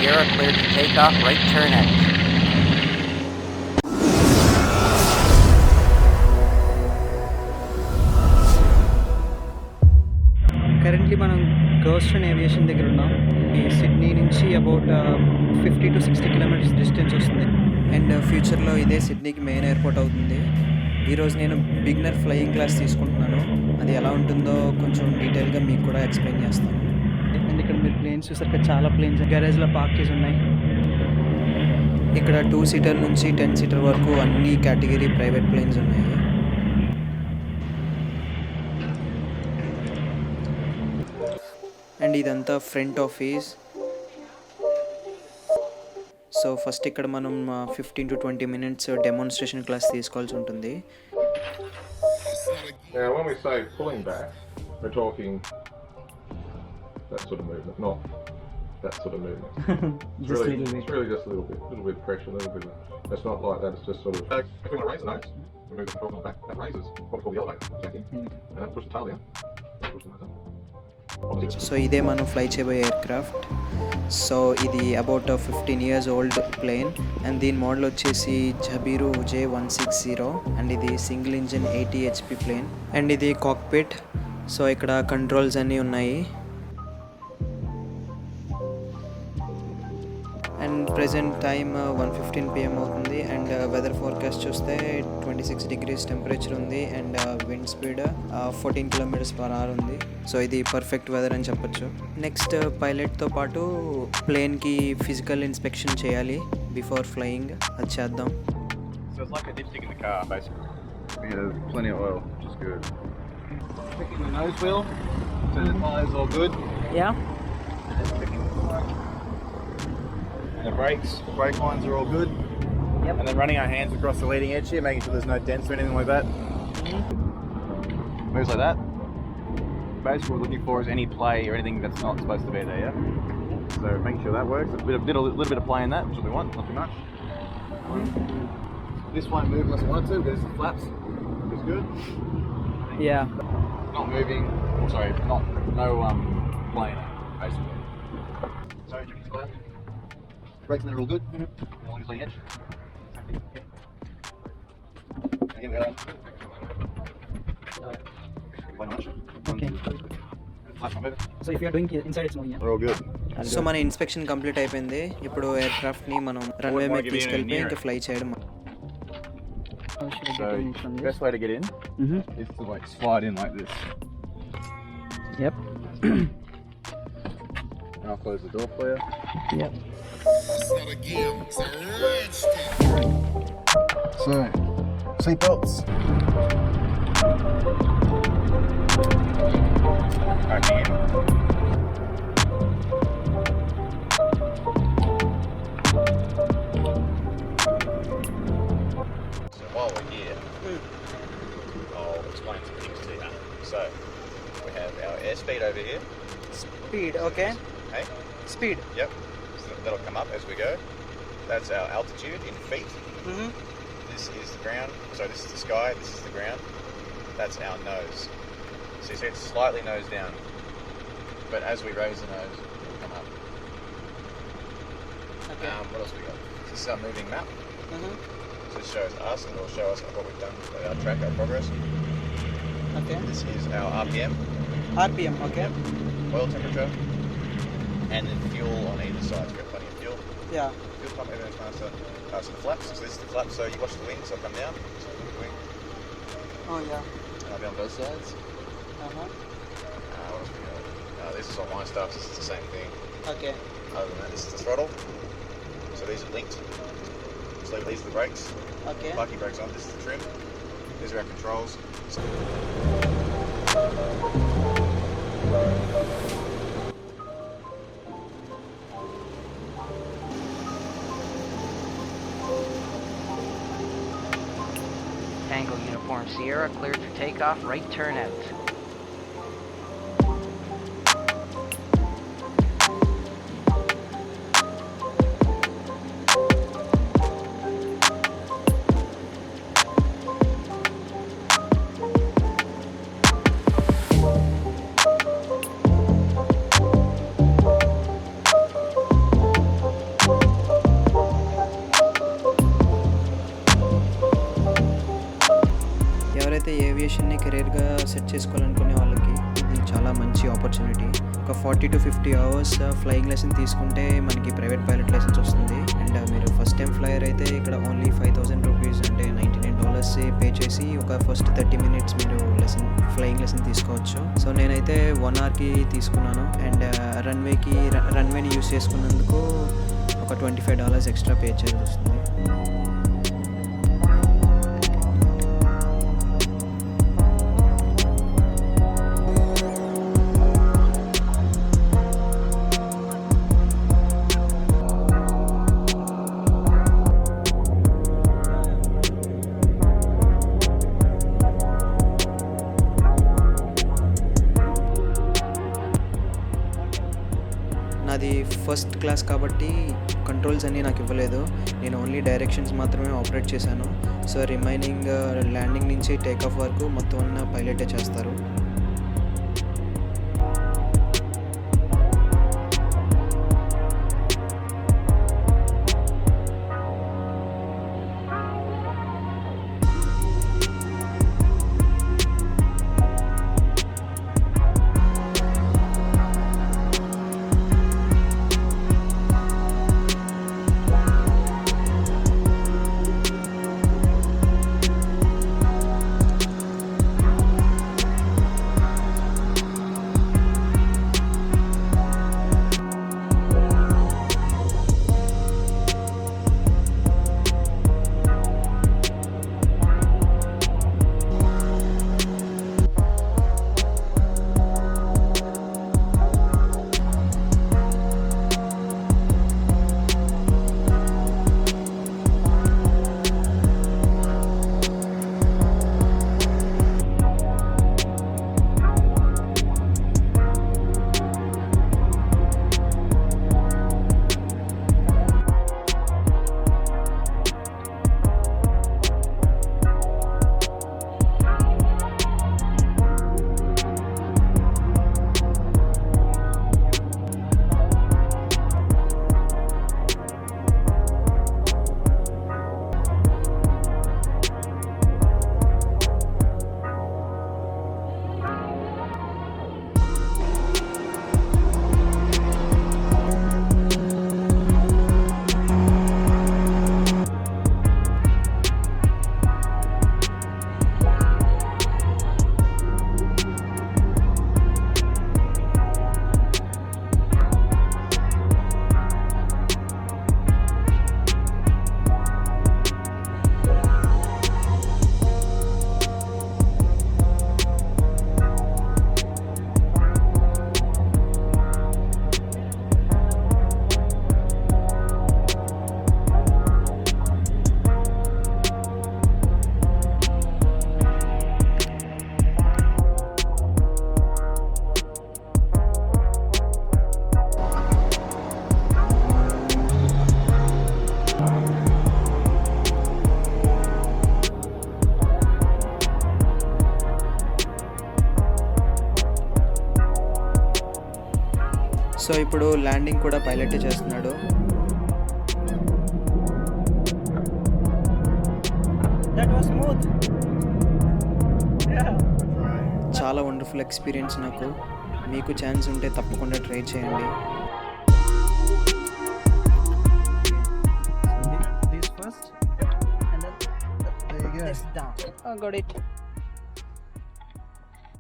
Sierra, cleared for takeoff, right turn at. Currently మనం గోస్టన్ aviation దగ్గర ఉన్నాం. ఈ సిడ్నీ నుంచి అబౌట్ 50 to 60 కిలోమీటర్స్ డిస్టెన్స్ వస్తుంది. అండ్ ఫ్యూచర్లో ఇదే సిడ్నీకి మెయిన్ ఎయిర్పోర్ట్ అవుతుంది. ఈరోజు నేను బిగినర్ ఫ్లయింగ్ క్లాస్ తీసుకుంటున్నాను. అది ఎలా ఉంటుందో కొంచెం డీటెయిల్గా మీకు కూడా ఎక్స్ప్లెయిన్ చేస్తాను. అండ్ ఇక్కడ మీరు ప్లేన్స్ చూసారు, చాలా ప్లేన్స్ గ్యారేజ్లో పార్క్ చేసి ఉన్నాయి. ఇక్కడ 2 సీటర్ నుంచి 10 సీటర్ వరకు అన్ని కేటగిరీ ప్రైవేట్ ప్లేన్స్ ఉన్నాయి. అండ్ ఇదంతా ఫ్రంట్ ఆఫీస్. సో ఫస్ట్ ఇక్కడ మనం 15 to 20 minutes డెమాన్స్ట్రేషన్ క్లాస్ తీసుకోవాల్సి ఉంటుంది. Now when we say pulling back, we're talking that sort of movement, not that sort of movement. Just really, little bit. It's really just a little bit of pressure, a little bit of, it's not like that, it's just sort of, if we want to raise the nose, we move the control back, that raises what we call the elevator, and then push the tail down, push the nose up. So ఇదే మనం fly చేయబోయే aircraft. So ఇది about 15 years old plane and దీని model వచ్చేసి Jabiru J160 and ఇది single engine 80 HP plane and ఇది cockpit. So ఇక్కడ controls అన్నీ ఉన్నాయి. అండ్ ప్రెజెంట్ టైమ్ 1:15 PM అవుతుంది. అండ్ వెదర్ ఫోర్కాస్ట్ చూస్తే 26 degrees టెంపరేచర్ ఉంది అండ్ విండ్ స్పీడ్ 14 km/h ఉంది. సో ఇది పర్ఫెక్ట్ వెదర్ అని చెప్పొచ్చు. నెక్స్ట్ పైలట్తో పాటు ప్లేన్కి ఫిజికల్ ఇన్స్పెక్షన్ చేయాలి బిఫోర్ ఫ్లయింగ్. అది చేద్దాం. So it's like a dipstick in the car, basically. Yeah, plenty of oil, which is good. Checking the nose wheel, so the tyres all good. Yeah. And the brakes, the brake lines are all good. Yep. And then running our hands across the leading edge here, making sure there's no dents or anything like that. Moves like that. Basically what we're looking for is any play or anything that's not supposed to be there, yeah? So making sure that works. A little bit of play in that, which is what we want, not too much. This won't move unless I want it to, because it's flaps, which is good. Yeah. Not moving, or sorry, no playing, basically. So you can flat. Brakes in there all good. Along the edge. Again, Okay. Flash on moving. So if you are doing inside it's moving. We're all good. So మన inspection complete అయిపోయింది. ఇప్పుడు ఎయిర్క్రాఫ్ట్ని మనం runway మీద తీసుకెళ్ళిపోయి ఇంకా fly చేయడం. So best way to get in is to like slide in like this. Yep. And I'll close the door for you. Yep. So seatbelts. Okay. While we're here, I'll explain some things to you. So, we have our airspeed over here. Speed, okay. Hey? Speed. Yep. So that'll come up as we go. That's our altitude in feet. Mm-hmm. This is the ground. So this is the sky, this is the ground. That's our nose. So you see it's slightly nose down. But as we raise the nose, it'll come up. Okay. What else we got? This is our moving map. Mm-hmm. So it shows us and it'll show us what we've done, our track, our progress. Okay. This is our RPM. RPM, okay. Oil temperature. And then fuel on either side. So we've got plenty of fuel. Yeah. Fuel pump, everything's nice. So the flaps. So this is the flap. So you watch the wings, they'll come down. So look at the wing. Oh yeah. And I'll be on both sides. Uh-huh. What else we got? This is all my stuff. This is the same thing. Okay. Other than that, this is the throttle. So these are linked. So these are the brakes. Okay. Lucky brakes on. This is the trim. These are our controls. Tango Uniform Sierra, cleared for takeoff, right turn out. ఏవియేషన్ని కెరీర్గా set చేసుకోవాలనుకునే వాళ్ళకి ఇది చాలా మంచి opportunity. ఒక 40 to 50 hours flying lesson తీసుకుంటే మనకి ప్రైవేట్ పైలట్ లైసెన్స్ వస్తుంది. అండ్ మీరు ఫస్ట్ టైం ఫ్లయర్ అయితే ఇక్కడ ఓన్లీ $5,000 అంటే $99 పే చేసి ఒక ఫస్ట్ 30 minutes మీరు ఫ్లయింగ్ లెసన్ తీసుకోవచ్చు. సో నేనైతే 1 hourకి తీసుకున్నాను. అండ్ రన్వేని యూస్ చేసుకున్నందుకు ఒక $25 ఎక్స్ట్రా పే చేయాల్సి వస్తుంది. నాది ఫస్ట్ క్లాస్ కాబట్టి కంట్రోల్స్ అన్నీ నాకు ఇవ్వలేదు. నేను ఓన్లీ డైరెక్షన్స్ మాత్రమే ఆపరేట్ చేశాను. సో రిమైనింగ్ ల్యాండింగ్ నుంచి టేకాఫ్ వరకు మొత్తం అన్న పైలటే చేస్తారు. సో ఇప్పుడు ల్యాండింగ్ కూడా పైలటే చేస్తున్నాడు. చాలా వండర్ఫుల్ ఎక్స్పీరియన్స్ నాకు. మీకు ఛాన్స్ ఉంటే తప్పకుండా ట్రై చేయండి. This first, and then this down. I got it.